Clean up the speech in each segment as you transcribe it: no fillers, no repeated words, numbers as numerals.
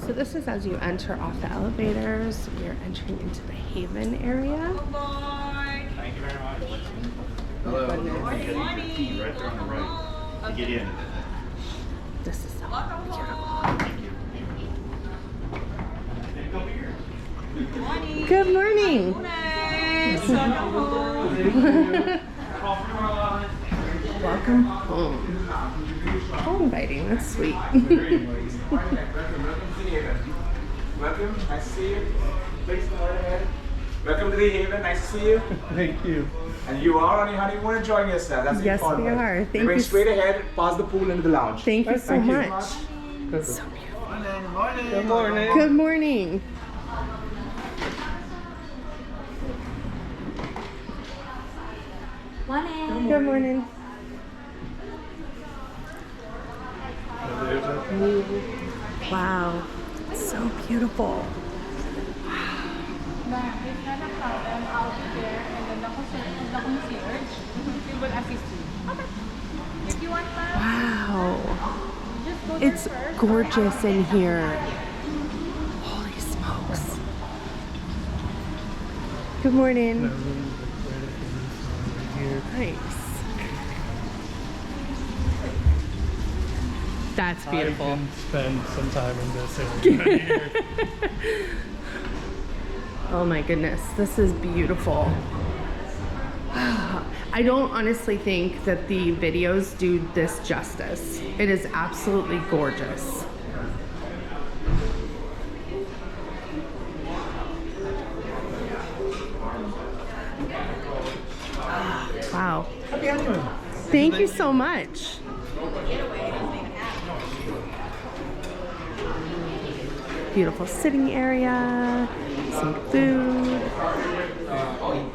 So this is as you enter off the elevators. We are entering into the Haven area. Thank you very much. Hello. Right there on the right. To get in. This is so beautiful. Good morning. Welcome home. How inviting. That's sweet. Welcome. Nice to see you. Please go right ahead. Welcome to the Haven. Nice to see you. Thank you. And you are on your honeymoon enjoying yourself. That's Yes, important. we are. Thank Going you. straight ahead, past the pool into the lounge. Thank you so much. So beautiful. Good morning. Good morning. Good morning. Wow, it's so beautiful. I'll be there, and then the concierge will assist you. Okay. If you want that, Wow, just go there it's first. gorgeous in here. Holy smokes. Good morning. Nice. That's beautiful. I can spend some time in this area. Oh my goodness, this is beautiful. I don't honestly think that the videos do this justice. It is absolutely gorgeous. Wow. Thank you so much. Beautiful sitting area, some food. Awesome.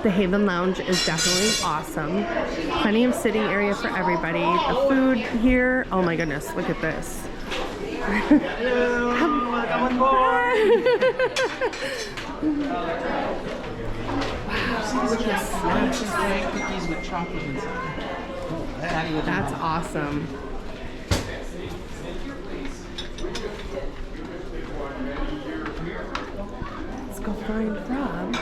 The Haven Lounge is definitely awesome. Plenty of sitting area for everybody. The food here, oh my goodness, look at this. Hello, welcome on board. Cookies with chocolate inside. That's awesome. Let's go find Rob.